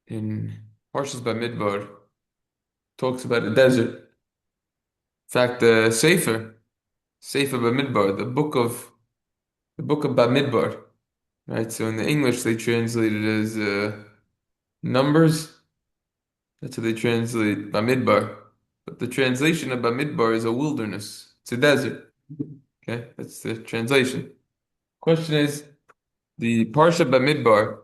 in Parshas Bamidbar talks about a desert. In fact, the Sefer Bamidbar, the book of Bamidbar, right? So in the English they translate it as numbers. That's how they translate Bamidbar. But the translation of Bamidbar is a wilderness. It's a desert. Okay, that's the translation. Question is, the Parsha Bamidbar,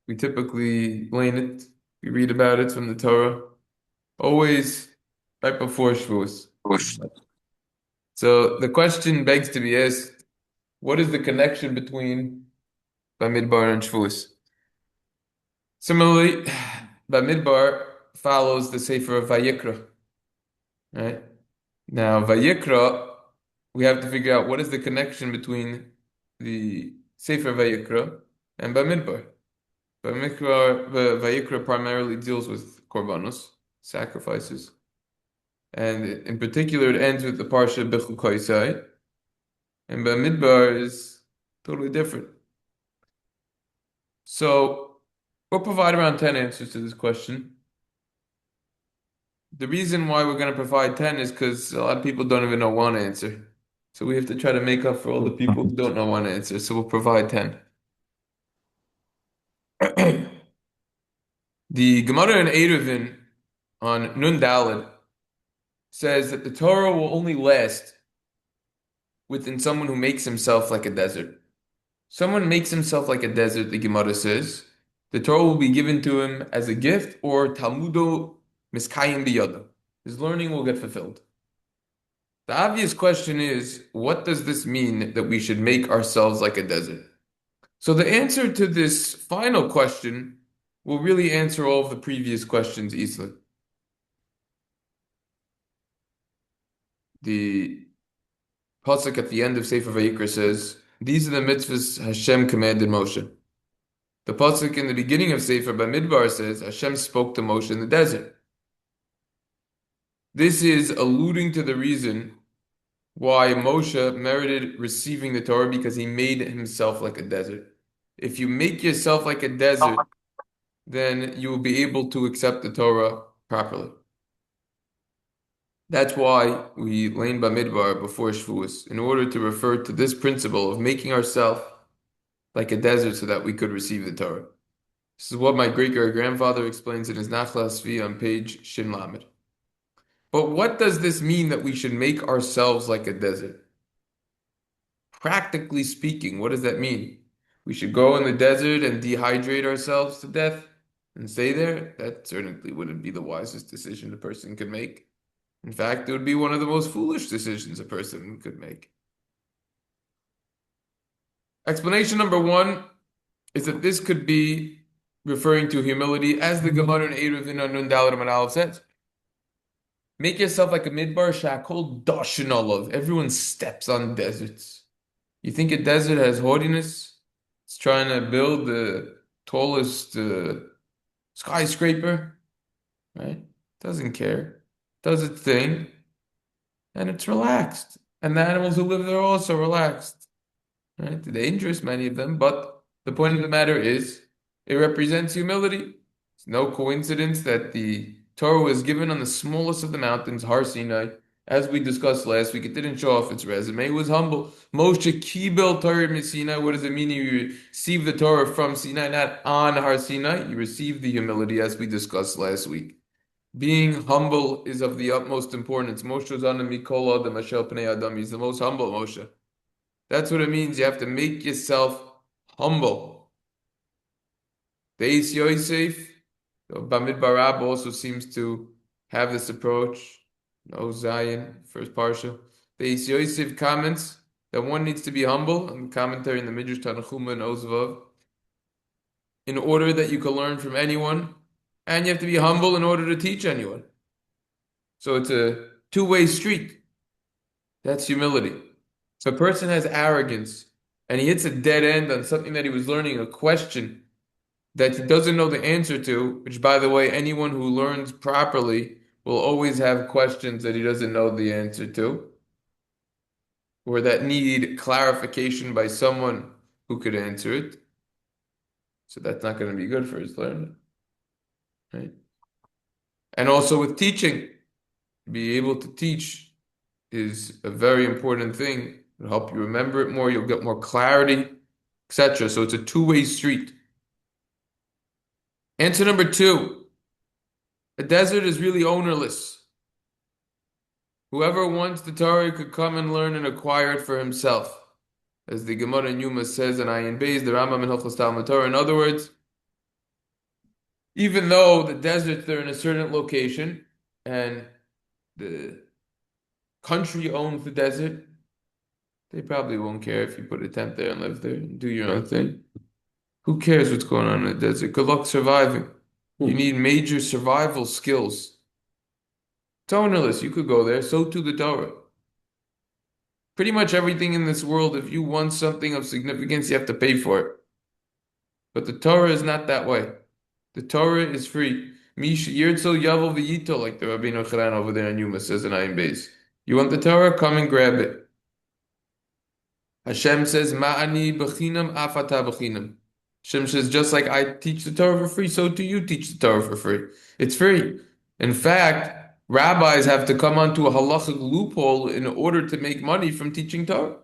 we typically learn it, we read about it from the Torah, always right before Shavuos. So the question begs to be asked, what is the connection between Bamidbar and Shavuos? Similarly, Bamidbar follows the Sefer of Vayikra, right? Now, Vayikra, we have to figure out what is the connection between the Sefer Vayikra and Bamidbar. Vayikra primarily deals with korbanos, sacrifices, and in particular, it ends with the parsha Bechukoisai, and Bamidbar is totally different. So we'll provide around 10 answers to this question. The reason why we're going to provide 10 is because a lot of people don't even know one answer. So we have to try to make up for all the people who don't know one answer. So we'll provide 10. The Gemara in Eruvin on Nun Daled says that the Torah will only last within someone who makes himself like a desert. Someone makes himself like a desert, the Gemara says. The Torah will be given to him as a gift or Talmudo miskayim biyada. His learning will get fulfilled. The obvious question is, what does this mean that we should make ourselves like a desert? So the answer to this final question will really answer all of the previous questions easily. The pasuk at the end of Sefer Vayikra says, "These are the mitzvahs Hashem commanded Moshe." The pasuk in the beginning of Sefer Bamidbar says, "Hashem spoke to Moshe in the desert." This is alluding to the reason why Moshe merited receiving the Torah because he made himself like a desert. If you make yourself like a desert, then you will be able to accept the Torah properly. That's why we learn Bamidbar before Shavuos, in order to refer to this principle of making ourselves like a desert so that we could receive the Torah. This is what my great-great-grandfather explains in his Nachla Svi on page Shin Lamed. But what does this mean that we should make ourselves like a desert? Practically speaking, what does that mean? We should go in the desert and dehydrate ourselves to death and stay there? That certainly wouldn't be the wisest decision a person could make. In fact, it would be one of the most foolish decisions a person could make. Explanation number one is that this could be referring to humility, as the Gemara in Eruvin on Nun Daled Amud Aleph says. Make yourself like a midbar shakol dashin olav. Everyone steps on deserts. You think a desert has haughtiness? It's trying to build the tallest skyscraper, right? Doesn't care. Does its thing, and it's relaxed. And the animals who live there are also relaxed, right? They're dangerous, many of them, but the point of the matter is it represents humility. It's no coincidence that the Torah was given on the smallest of the mountains, Har Sinai. As we discussed last week, it didn't show off its resume. It was humble. Moshe Kibel Torah min Sinai. What does it mean? You receive the Torah from Sinai, not on Har Sinai. You receive the humility, as we discussed last week. Being humble is of the utmost importance. Moshe Zana Mikol Adam Ashel Pnei Adam. He's the most humble Moshe. That's what it means. You have to make yourself humble. Beis Yosef, Bamidbar Rab also seems to have this approach. No Zion, first parsha. Beis Yosef comments that one needs to be humble, and the commentary in the Midrash Tanachuma and Ozvav, in order that you can learn from anyone, and you have to be humble in order to teach anyone. So it's a two-way street. That's humility. If a person has arrogance and he hits a dead end on something that he was learning, a question that he doesn't know the answer to, which, by the way, anyone who learns properly will always have questions that he doesn't know the answer to, or that need clarification by someone who could answer it. So that's not going to be good for his learning. right? And also with teaching, be able to teach is a very important thing. It'll help you remember it more, you'll get more clarity, etc. So it's a two-way street. Answer number two, a desert is really ownerless. Whoever wants the Torah could come and learn and acquire it for himself. As the Gemara in Yuma says in Ayin Beis, the Rambam in Hilchos Talmud Torah. In other words, even though the deserts they're in a certain location and the country owns the desert, they probably won't care if you put a tent there and live there and do your own thing. Who cares what's going on in the desert? Good luck surviving. You need major survival skills. It's ownerless. You could go there. So too the Torah. Pretty much everything in this world, if you want something of significance, you have to pay for it. But the Torah is not that way. The Torah is free. Mish yirtzel yavel v'yito, like the Rabbeinu Charan over there in Yuma says in Ayin Beis. You want the Torah? Come and grab it. Hashem says, Ma'ani b'chinam afata b'chinam. Hashem says, just like I teach the Torah for free, so do you teach the Torah for free. It's free. In fact, rabbis have to come onto a halachic loophole in order to make money from teaching Torah.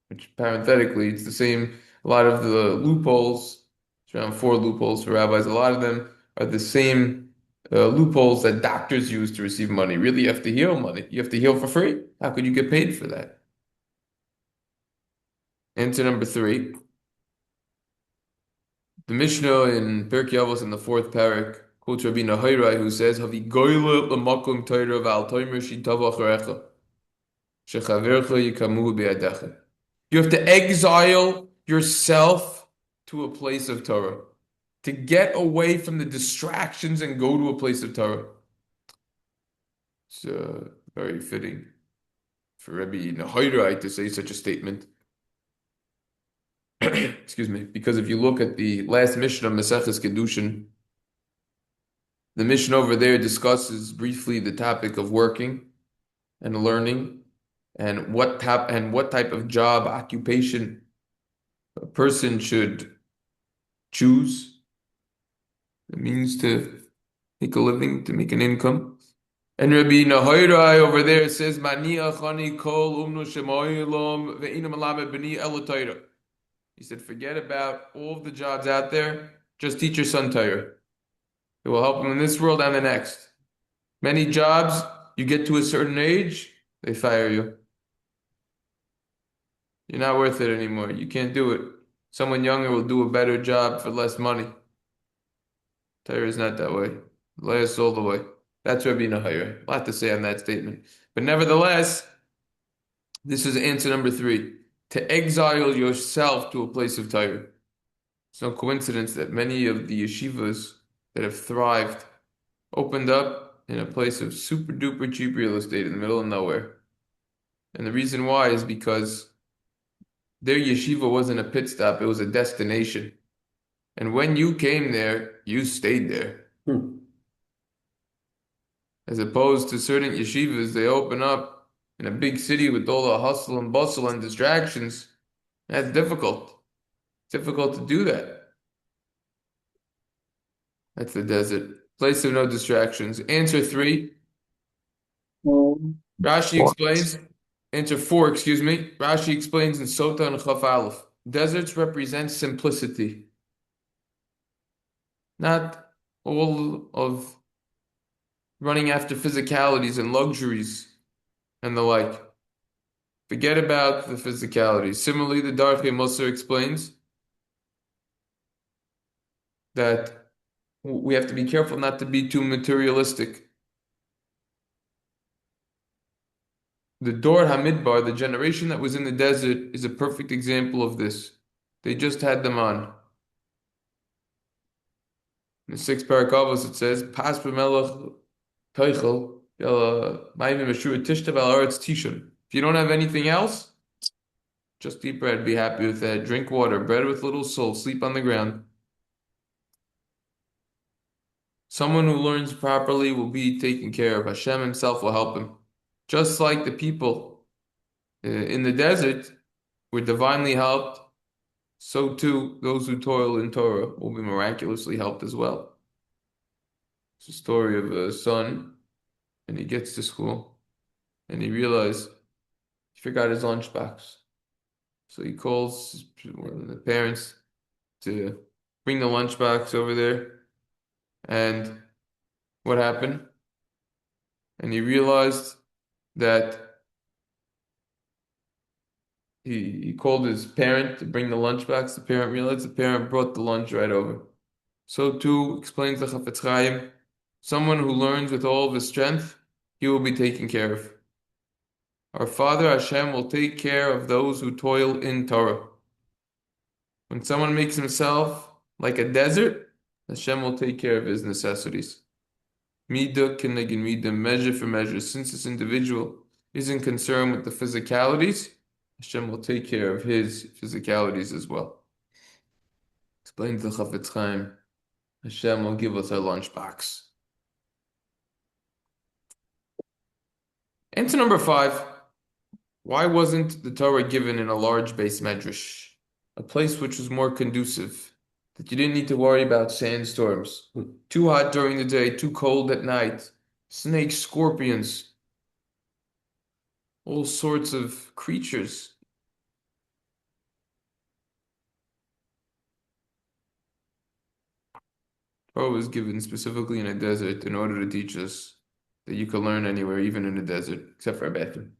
Which parenthetically, it's the same. A lot of the loopholes, it's around 4 loopholes for rabbis, a lot of them are the same loopholes that doctors use to receive money. Really, you have to heal money. You have to heal for free. How could you get paid for that? Answer number 3. The Mishnah in Pirkei Avos in the 4th parak quotes Rabbi Nahairai who says, "Havi goyle l'makom Torah v'al toimer shitava acharecha shechavercha yikamu be'adecha." You have to exile yourself to a place of Torah, to get away from the distractions and go to a place of Torah. It's very fitting for Rabbi Nahairai to say such a statement. Excuse me, because if you look at the last Mishnah, Maseches Kedushin, the Mishnah over there discusses briefly the topic of working and learning and what type of job, occupation a person should choose. It means to make a living, to make an income. And Rabbi Nahairai over there says, Mani achani kol umnu shemoilom ve'inam alamed b'ni ela Torah. He said, forget about all of the jobs out there. Just teach your son Torah. It will help him in this world and the next. Many jobs, you get to a certain age, they fire you. You're not worth it anymore. You can't do it. Someone younger will do a better job for less money. Torah is not that way. Lasts all the way. That's Rabbi Nahairai. A lot to say on that statement. But nevertheless, this is answer number 3. To exile yourself to a place of Torah. It's no coincidence that many of the yeshivas that have thrived opened up in a place of super duper cheap real estate in the middle of nowhere. And the reason why is because their yeshiva wasn't a pit stop, it was a destination. And when you came there, you stayed there. As opposed to certain yeshivas, they open up in a big city with all the hustle and bustle and distractions. That's difficult. It's difficult to do that. That's the desert. Place of no distractions. Answer 3. Rashi explains. Answer 4, excuse me. Rashi explains in Sota and Chaf Aleph. Deserts represent simplicity. Not all of running after physicalities and luxuries and the like. Forget about the physicalities. Similarly, the Darchei Musar explains that we have to be careful not to be too materialistic. The Dor Hamidbar, the generation that was in the desert, is a perfect example of this. They just had them on. In the 6th parak Avos it says, Pas b'melech teichel ma'imim meshura tishtav al aretz tishon. If you don't have anything else, just eat bread, be happy with that. Drink water, bread with little soul, sleep on the ground. Someone who learns properly will be taken care of. Hashem himself will help him. Just like the people in the desert were divinely helped, so too those who toil in Torah will be miraculously helped as well. It's a story of a son, and he gets to school, and he realized he forgot his lunchbox. So he calls one of the parents to bring the lunchbox over there. And what happened? And he realized that he called his parent to bring the lunchbox. The parent realized the parent brought the lunch right over. So too, explains the Chafetz Chaim, someone who learns with all of his strength, he will be taken care of. Our Father Hashem will take care of those who toil in Torah. When someone makes himself like a desert, Hashem will take care of his necessities. Midah kinegin midah, measure for measure. Since this individual isn't concerned with the physicalities, Hashem will take care of his physicalities as well. Explains the Chafetz Chaim, Hashem will give us our lunchbox. Answer number 5. Why wasn't the Torah given in a large base medrash? A place which was more conducive, that you didn't need to worry about sandstorms, too hot during the day, too cold at night, snakes, scorpions, all sorts of creatures. Torah was given specifically in a desert in order to teach us that you can learn anywhere, even in a desert, except for a bathroom.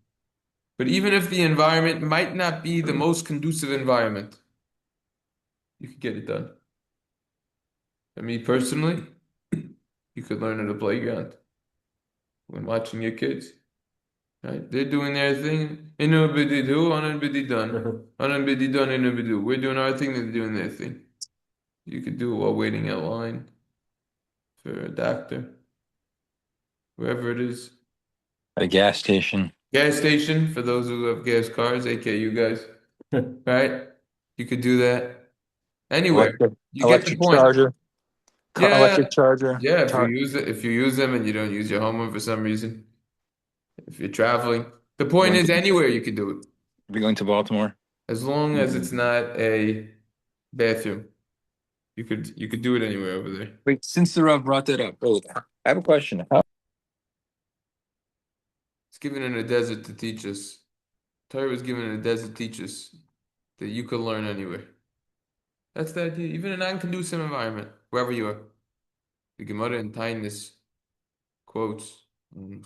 But even if the environment might not be the most conducive environment, you could get it done. For me personally, you could learn at a playground when watching your kids. Right? They're doing their thing. Inu bididu, anan bididan. Anan bididan, inu bidu. We're doing our thing, they're doing their thing. You could do it while waiting in line for a doctor, wherever it is. At a gas station. Gas station for those who have gas cars, aka you guys. Right? You could do that anywhere. Electric, You get the electric point. charger. Yeah. Electric charger. Yeah, if you use them and you don't use your home one for some reason, if you're traveling. The point Going is to, anywhere you could do it. be going to Baltimore. As long as it's not a bathroom. You could do it anywhere over there. Wait, since the Rav brought that up, I have a question. It's given in a desert to teach us. Torah was given in a desert to teach us that you could learn anywhere. That's the idea. Even in a non-conducive environment, wherever you are. The Gemara in Tainus quotes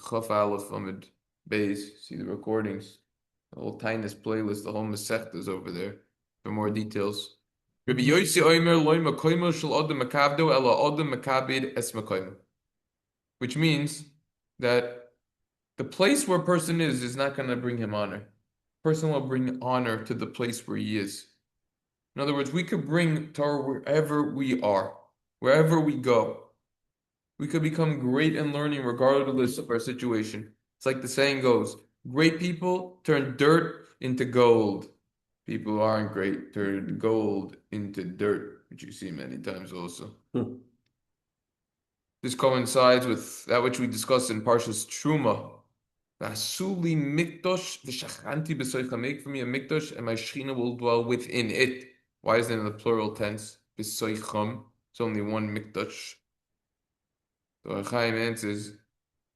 Chaf Aleph Amid Beis. See the recordings. The whole Tainus playlist, the whole Masechta is over there for more details. Rabbi Yossi Omer loy makoimo shel adam makavdo ela adam makabid es makoimo. Which means that the place where a person is not going to bring him honor. A person will bring honor to the place where he is. In other words, we could bring Torah wherever we are, wherever we go. We could become great in learning regardless of our situation. It's like the saying goes, great people turn dirt into gold. People who aren't great turn gold into dirt, which you see many times also. This coincides with that which we discussed in Parshas Truma. Vasuli mikdosh v'shachanti b'soicha. Make for me a mikdosh, and my shechina will dwell within it. Why is it in the plural tense? B'soicham. It's only one mikdosh. The Chaim answers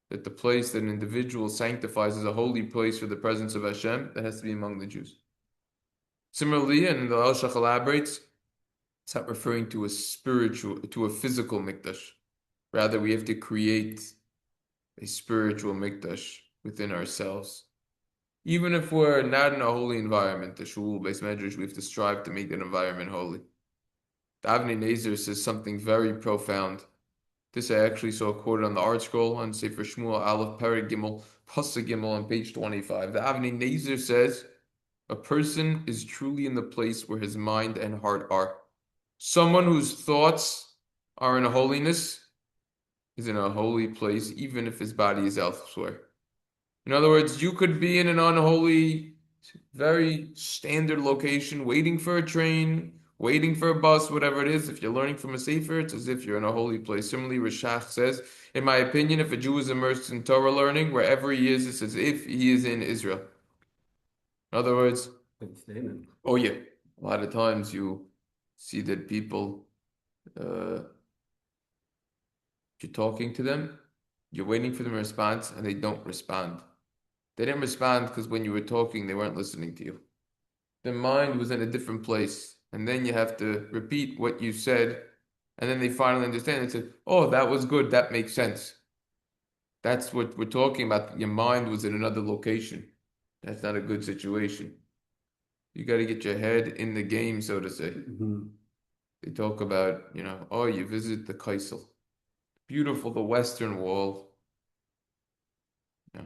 that the place that an individual sanctifies is a holy place for the presence of Hashem that has to be among the Jews. Similarly, and the Al-Shach elaborates, it's not referring to a physical mikdash. Rather, we have to create a spiritual mikdash within ourselves. Even if we're not in a holy environment, the shul, base medrash, we have to strive to make that environment holy. The Avnei Nezer says something very profound. This I actually saw quoted on the art scroll on Sefer Shmuel Aleph Perek Gimel Pasuk Gimel on page 25. The Avnei Nezer says, a person is truly in the place where his mind and heart are. Someone whose thoughts are in a holiness is in a holy place, even if his body is elsewhere. In other words, you could be in an unholy, very standard location, waiting for a train, waiting for a bus, whatever it is. If you're learning from a sefer, it's as if you're in a holy place. Similarly, Rashach says, in my opinion, if a Jew is immersed in Torah learning, wherever he is, it's as if he is in Israel. In other words, oh yeah, a lot of times you see that people You're talking to them, you're waiting for them to respond, and they don't respond. They didn't respond because when you were talking, they weren't listening to you. Their mind was in a different place. And then you have to repeat what you said. And then they finally understand and said, oh, that was good. That makes sense. That's what we're talking about. Your mind was in another location. That's not a good situation. You got to get your head in the game, so to say. They talk about, oh, you visit the Kaisel. Beautiful, the Western Wall. Yeah.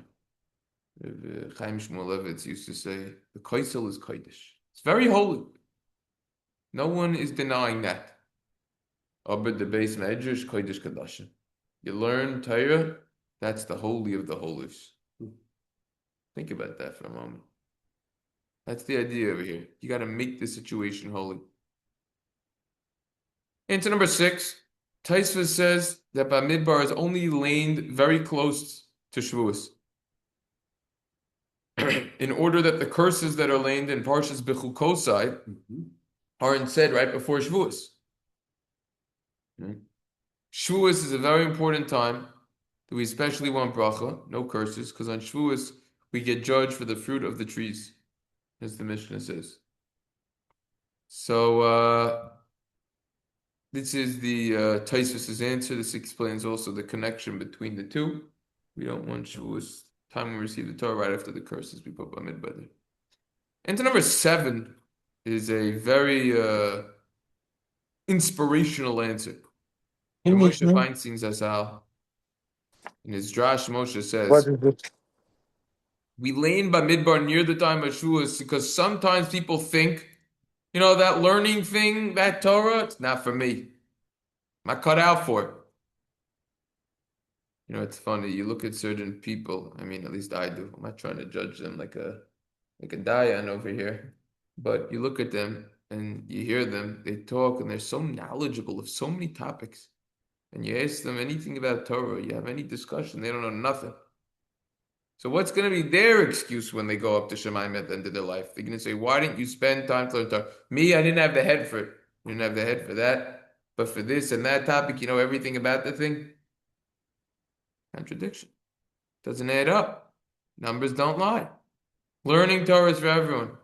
Chaim Shmulevitz used to say, the Kaisel is Kaddish. It's very holy. No one is denying that. But the base medrash Kodesh Kadashim. You learn Torah, that's the holy of the holies. Think about that for a moment. That's the idea over here. You got to make the situation holy. Into number 6, Taisva says that Bamidbar is only laid very close to Shavuos. In order that the curses that are laid in Parshas Bechukosai aren't said right before Shavuos. Shavuos is a very important time that we especially want bracha, no curses, because on Shavuos we get judged for the fruit of the trees, as the Mishnah says. So this is the Taisvus' answer. This explains also the connection between the two. We don't want Shavuos, time we receive the Torah, right after the curses we put Bamidbar there. And to number 7 is a very inspirational answer. Moshe Feinstein Zatzal, in his Drash, Moshe says, we lay in Bamidbar near the time of Shavuos because sometimes people think, that learning thing, that Torah, it's not for me. I'm not cut out for it. It's funny. You look at certain people. I mean, at least I do. I'm not trying to judge them like a Dayan over here. But you look at them and you hear them. They talk and they're so knowledgeable of so many topics. And you ask them anything about Torah, you have any discussion, they don't know nothing. So what's going to be their excuse when they go up to Shemaim at the end of their life? They're going to say, why didn't you spend time to learn Torah? Me, I didn't have the head for it. I didn't have the head for that. But for this and that topic, you know everything about the thing? Contradiction. Doesn't add up. Numbers don't lie. Learning Torah is for everyone.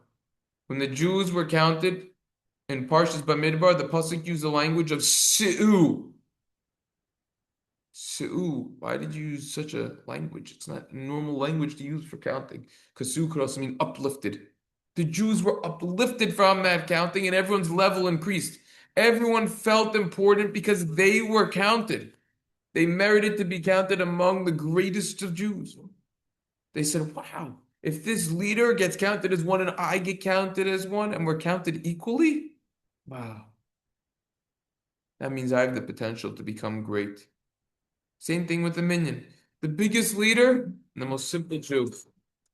When the Jews were counted in Parshas Bamidbar, the pasuk used the language of Si'u. Si'u. Why did you use such a language? It's not a normal language to use for counting. Because Si'u could also mean uplifted. The Jews were uplifted from that counting and everyone's level increased. Everyone felt important because they were counted. They merited to be counted among the greatest of Jews. They said, wow, if this leader gets counted as one and I get counted as one and we're counted equally, wow. That means I have the potential to become great. Same thing with the minion. The biggest leader and the most simple Jew,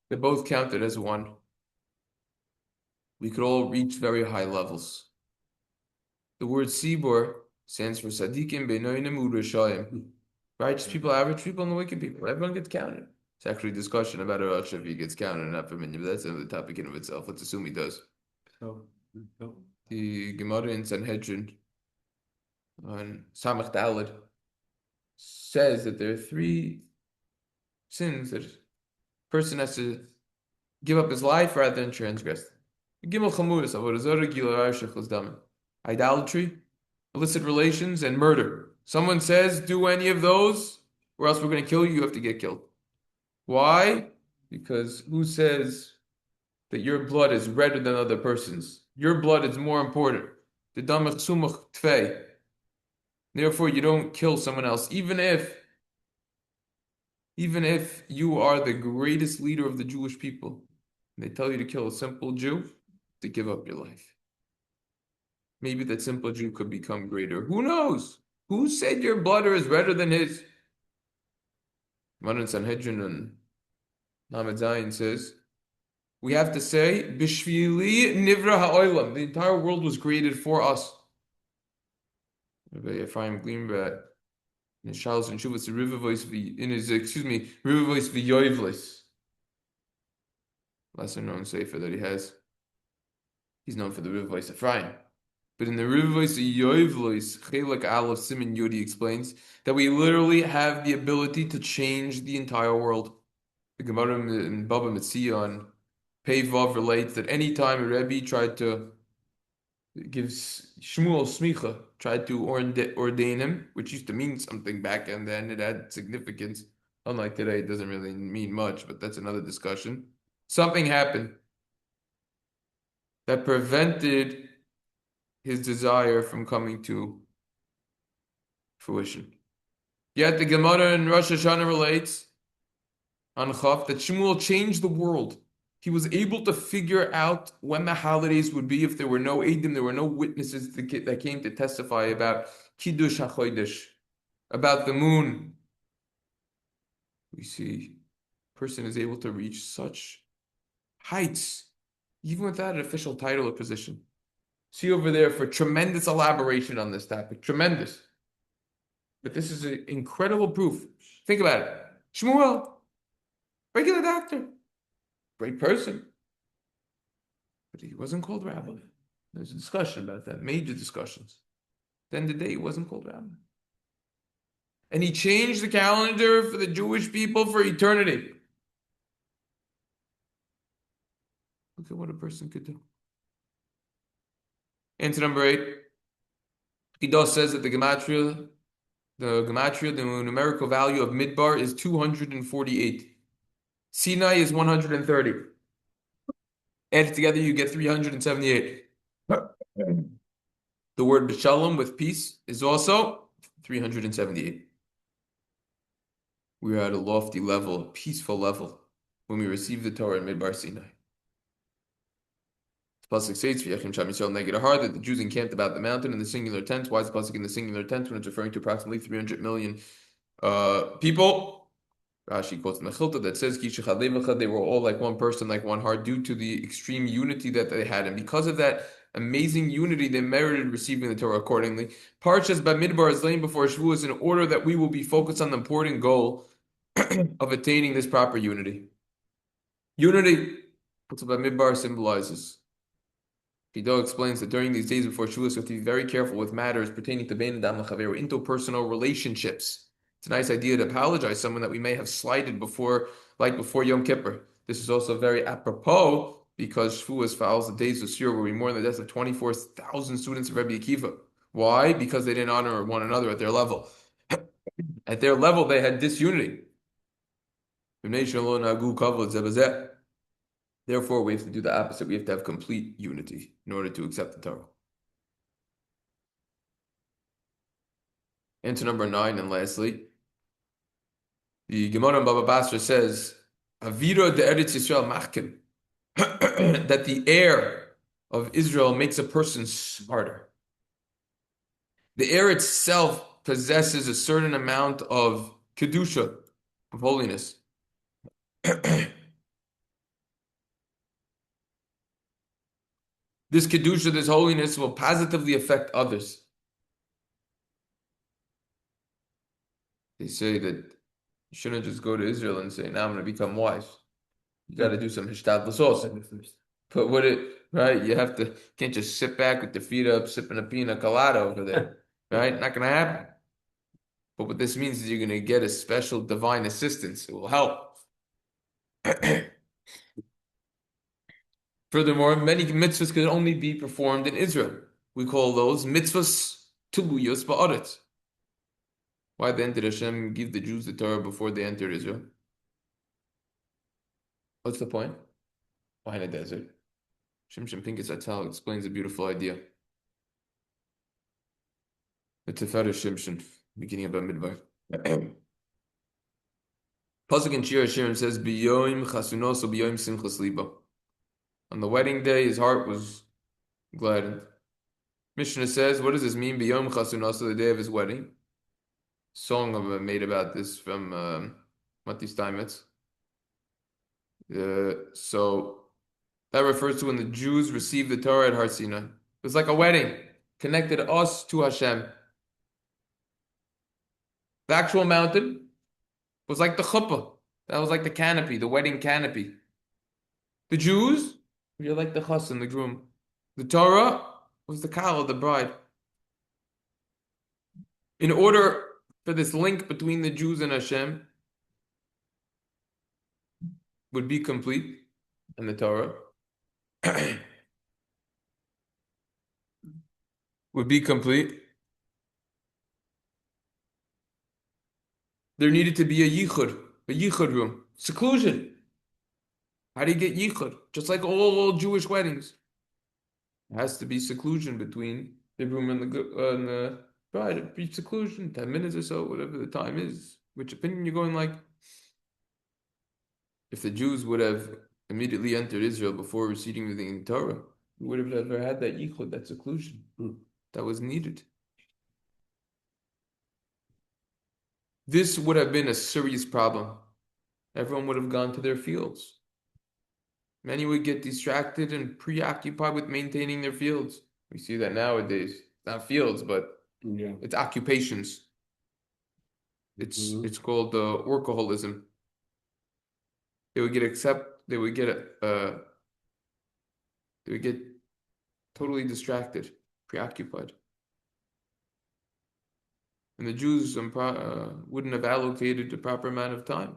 they're both counted as one. We could all reach very high levels. The word Sibor stands for Sadiqim Beinoinim Urashayim. Righteous people, average people, and the wicked people. Everyone gets counted. It's actually a discussion about if he gets counted or not for minion, but that's another topic in of itself. Let's assume he does. The Gemara in Sanhedrin on Samach Daled says that there are 3 sins that a person has to give up his life rather than transgress. Idolatry, illicit relations, and murder. Someone says, do any of those, or else we're going to kill you, you have to get killed. Why? Because who says that your blood is redder than other person's? Your blood is more important. The damach sumach tfei. Therefore, you don't kill someone else, even if you are the greatest leader of the Jewish people. And they tell you to kill a simple Jew, to give up your life. Maybe that simple Jew could become greater. Who knows? Who said your blood is redder than his? Maran Sanhedrin and Lamed Zayin says, we have to say, Bishvili Nivra Ha'olam. The entire world was created for us. Rabbi Ephraim Greenblatt, in his Shalos and Shuvas, River V'Yoivlis, lesser known sefer that he has. He's known for the River Voice Ephraim. But in the Rivos Yoivlois, Chelak Aleph Siman Yodi explains that we literally have the ability to change the entire world. The Gemara in Baba Metzia on Pei Vav relates that any time a Rebbe tried to give Shmuel Smicha, tried to ordain him, which used to mean something back and then, it had significance. Unlike today, it doesn't really mean much, but that's another discussion. Something happened that prevented his desire from coming to fruition. Yet the Gemara in Rosh Hashanah relates on Chaf that Shmuel changed the world. He was able to figure out when the holidays would be if there were no Eidim, there were no witnesses that came to testify about Kiddush HaChodesh, about the moon. We see a person is able to reach such heights, even without an official title or position. See over there for tremendous elaboration on this topic. Tremendous. But this is an incredible proof. Think about it. Shmuel, regular doctor, great person. But he wasn't called rabbi. There's a discussion about that, major discussions. At the end of the day, he wasn't called rabbi. And he changed the calendar for the Jewish people for eternity. Look at what a person could do. Answer number 8. Ido says that the gematria, the numerical value of Midbar is 248. Sinai is 130. Add it together, you get 378. The word b'shalom, with peace, is also 378. We are at a lofty level, a peaceful level, when we receive the Torah in Midbar Sinai. The pasuk says, that the Jews encamped about the mountain in the singular tent. Why is the pasuk in the singular tent when it's referring to approximately 300 million people? Rashi quotes in the Chilta that says, they were all like one person, like one heart, due to the extreme unity that they had. And because of that amazing unity, they merited receiving the Torah accordingly. Parshas Bamidbar is laying before Shevuos in order that we will be focused on the important goal of attaining this proper unity. Unity, that's what Bamidbar symbolizes. Pido explains that during these days before Shavuos, we have to be very careful with matters pertaining to Bein Adam L'Chaver, interpersonal relationships. It's a nice idea to apologize to someone that we may have slighted before, like before Yom Kippur. This is also very apropos because Shavuos follows the days of Surah where we mourn the deaths of 24,000 students of Rabbi Akiva. Why? Because they didn't honor one another at their level. At their level, they had disunity. Therefore, we have to do the opposite. We have to have complete unity in order to accept the Torah. Answer number 9, and lastly, the Gemara in Baba Basra says, Avira de Eretz Yisrael machkin, that the air of Israel makes a person smarter. The air itself possesses a certain amount of kedusha, of holiness. This kedusha, this holiness, will positively affect others. They say that you shouldn't just go to Israel and say, "Now I'm going to become wise." You got to do some hishtadlus also. But right? You have to, can't just sit back with the feet up, sipping a pina colada over there, right? Not going to happen. But what this means is you're going to get a special divine assistance. It will help. Furthermore, many mitzvahs can only be performed in Israel. We call those mitzvahs tuluyos ba'aretz. Why then did Hashem give the Jews the Torah before they entered Israel? What's the point? Why in a desert? Shimshon Pincus Atal explains a beautiful idea. The Tiferet Shimshon, beginning of Bamidbar. Pasuk in Shir Hashirim says, "B'yoim chasunoso b'yoim simchas libo." On the wedding day, his heart was gladdened. Mishnah says, what does this mean? B'yom chasunoso, the day of his wedding. Song made about this from Mati Steinmetz. So that refers to when the Jews received the Torah at Har Sinai. It was like a wedding, connected us to Hashem. The actual mountain was like the chuppah. That was like the canopy, the wedding canopy. The Jews, we are like the chassan, the groom. The Torah was the kala, the bride. In order for this link between the Jews and Hashem would be complete in the Torah, would be complete, there needed to be a yichud room, seclusion. How do you get yichud? Just like all Jewish weddings. There has to be seclusion between the groom and the bride. A brief seclusion, 10 minutes or so, whatever the time is. Which opinion you're going like? If the Jews would have immediately entered Israel before receiving the Torah, we would have never had that yichud, that seclusion that was needed. This would have been a serious problem. Everyone would have gone to their fields. Many would get distracted and preoccupied with maintaining their fields. We see that nowadays. Not fields, but it's occupations. It's called workaholism. They would get totally distracted, preoccupied. And the Jews wouldn't have allocated the proper amount of time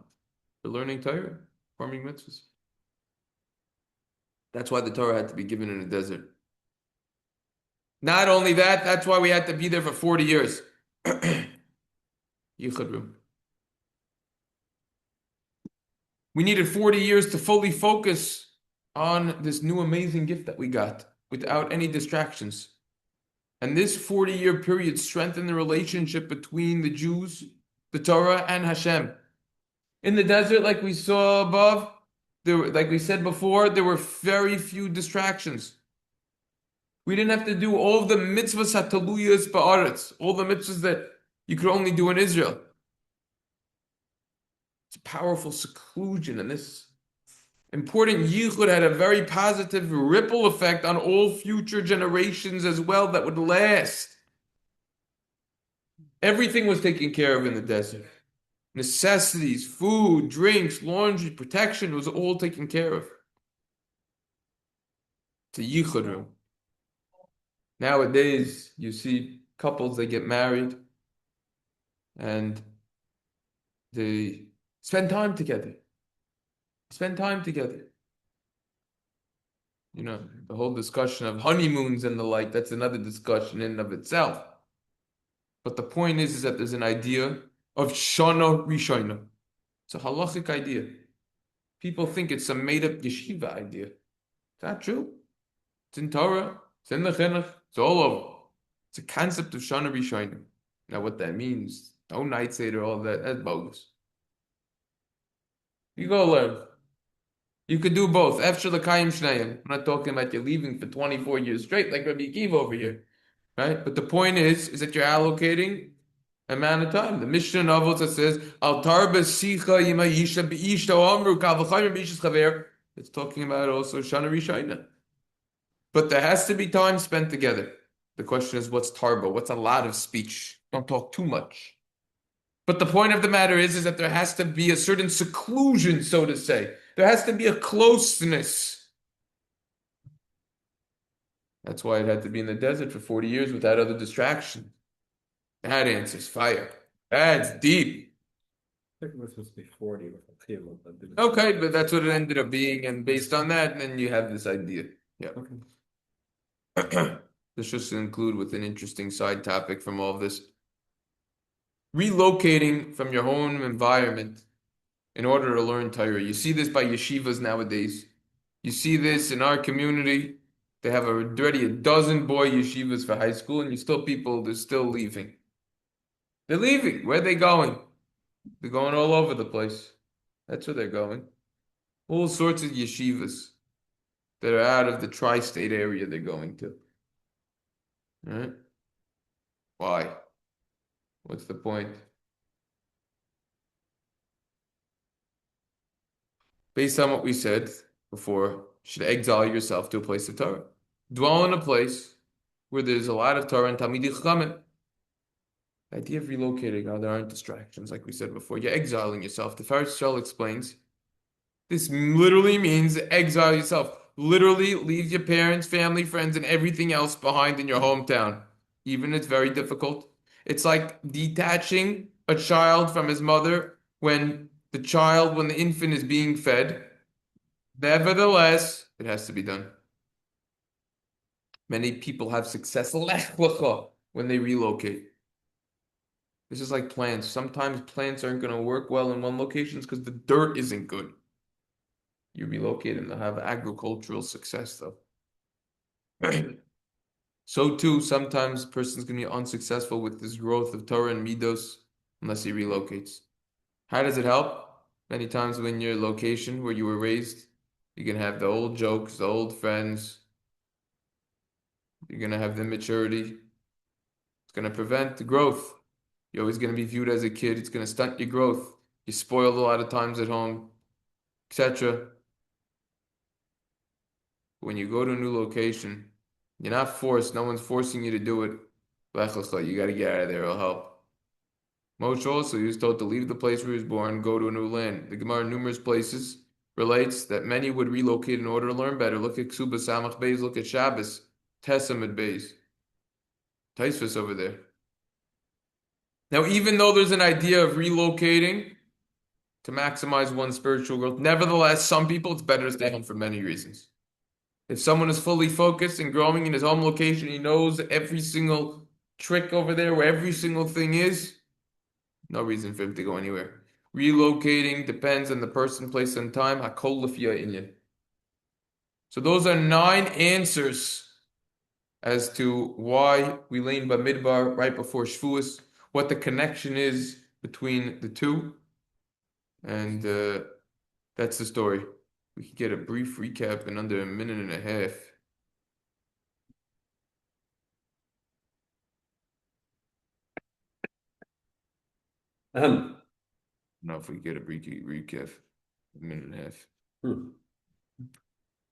for learning Torah, performing mitzvahs. That's why the Torah had to be given in a desert. Not only that, that's why we had to be there for 40 years. Yichud room. We needed 40 years to fully focus on this new amazing gift that we got without any distractions. And this 40-year period strengthened the relationship between the Jews, the Torah, and Hashem. In the desert, like we saw above, like we said before, there were very few distractions. We didn't have to do all the mitzvahs hataluyas ba'aretz, all the mitzvahs that you could only do in Israel. It's a powerful seclusion, and this important yichud had a very positive ripple effect on all future generations as well that would last. Everything was taken care of in the desert. Necessities, food, drinks, laundry, protection was all taken care of. It's a yichud room. Nowadays, you see couples, they get married and they spend time together. Spend time together. You know, the whole discussion of honeymoons and the like, that's another discussion in and of itself. But the point is that there's an idea of Shana Rishona. It's a halachic idea. People think it's a made-up yeshiva idea. It's not true. It's in Torah. It's in the Chinuch. It's all over. It's a concept of Shana Rishona. Now, what that means, no night seder, all that, that's bogus. You go learn. You could do both. Efshar l'kayim shneim. I'm not talking about you leaving for 24 years straight like Rabbi Akiva over here. Right? But the point is that you're allocating amount of time. The Mishnah Avos that says, Al tarba sicha yima yisha be'ishta amru kal v'chayim be'ishas chaver. It's talking about also Shana Rishayna. But there has to be time spent together. The question is, what's tarba? What's a lot of speech? Don't talk too much. But the point of the matter is that there has to be a certain seclusion, so to say. There has to be a closeness. That's why it had to be in the desert for 40 years without other distraction. That answers fire. That's deep. I think it was supposed to be 40 with a table, but didn't. Okay, but that's what it ended up being, and based on that, then you have this idea. Yeah. Okay. This just to include with an interesting side topic from all of this. Relocating from your home environment in order to learn Torah. You see this by yeshivas nowadays. You see this in our community. They have already a dozen boy yeshivas for high school, and they're still leaving. They're leaving. Where are they going? They're going all over the place. That's where they're going. All sorts of yeshivas that are out of the tri-state area they're going to. All right? Why? What's the point? Based on what we said before, you should exile yourself to a place of Torah. Dwell in a place where there's a lot of Torah and Talmidei Chachamim. The idea of relocating, there aren't distractions, like we said before. You're exiling yourself. The Pharisee explains, this literally means exile yourself. literally leave your parents, family, friends, and everything else behind in your hometown. Even it's very difficult. It's like detaching a child from his mother when the infant is being fed. Nevertheless, it has to be done. Many people have success lech lecha when they relocate. This is like plants. Sometimes plants aren't going to work well in one location because the dirt isn't good. You relocate them to have agricultural success, though. So too, sometimes a person's going to be unsuccessful with this growth of Torah and Midos unless he relocates. How does it help? Many times when your location where you were raised, you can have the old jokes, the old friends. You're going to have the immaturity. It's going to prevent the growth. You're always going to be viewed as a kid. It's going to stunt your growth. You're spoiled a lot of times at home, etc. When you go to a new location, you're not forced. No one's forcing you to do it. Lech lecha, you got to get out of there. It'll help. Moshe also, he was told to leave the place where he was born, go to a new land. The Gemara in numerous places relates that many would relocate in order to learn better. Look at Ksuba Samach Beis, look at Shabbos, Tesam Beis. Taisvis over there. Now, even though there's an idea of relocating to maximize one's spiritual growth, nevertheless, some people it's better to stay home for many reasons. If someone is fully focused and growing in his home location, he knows every single trick over there, where every single thing is, no reason for him to go anywhere. Relocating depends on the person, place, and time. Hakol l'fiyah inyan. So those are 9 answers as to why we lay in Bamidbar right before Shevuos, what the connection is between the two, and that's the story. We could get a brief recap in under a minute and a half. I don't know if we get a brief recap, a minute and a half.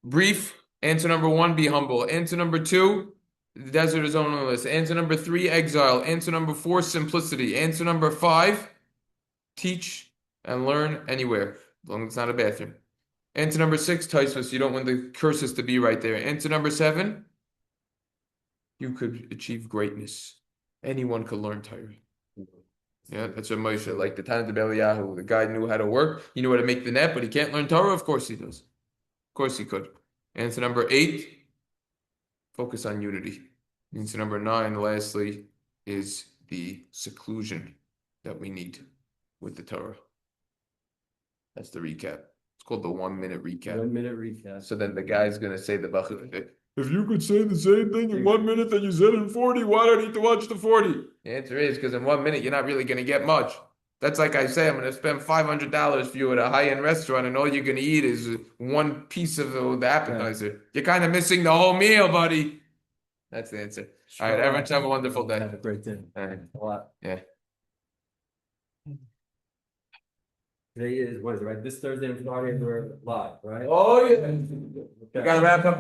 Brief. Answer number 1, be humble. Answer number 2, the desert is on the list. Answer number 3, exile. Answer number 4, simplicity. Answer number 5, teach and learn anywhere, as long as it's not a bathroom. Answer number 6, Taisvus, you don't want the curses to be right there. Answer number 7, you could achieve greatness. Anyone could learn Torah. Yeah, that's what Moshe, like the Tanit of Eliyahu, the guy knew how to work. He knew how to make the net, but he can't learn Torah. Of course he does. Of course he could. Answer number 8, focus on unity. Answer number 9, lastly, is the seclusion that we need with the Torah. That's the recap. It's called the 1-minute recap. 1-minute recap. So then the guy's gonna say the Bachur, if you could say the same thing in 1 minute that you said in 40, why do I need to watch the 40? The answer is because in 1 minute you're not really gonna get much. That's like I say, I'm gonna spend $500 for you at a high-end restaurant, and all you're gonna eat is one piece of the appetizer. Yeah. You're kind of missing the whole meal, buddy. That's the answer. All right, everyone, have a wonderful day. Have a great day. All right. A lot. Yeah. Today is, what is it, right? This Thursday and Friday we're live, right? Oh yeah. Okay. We gotta wrap up.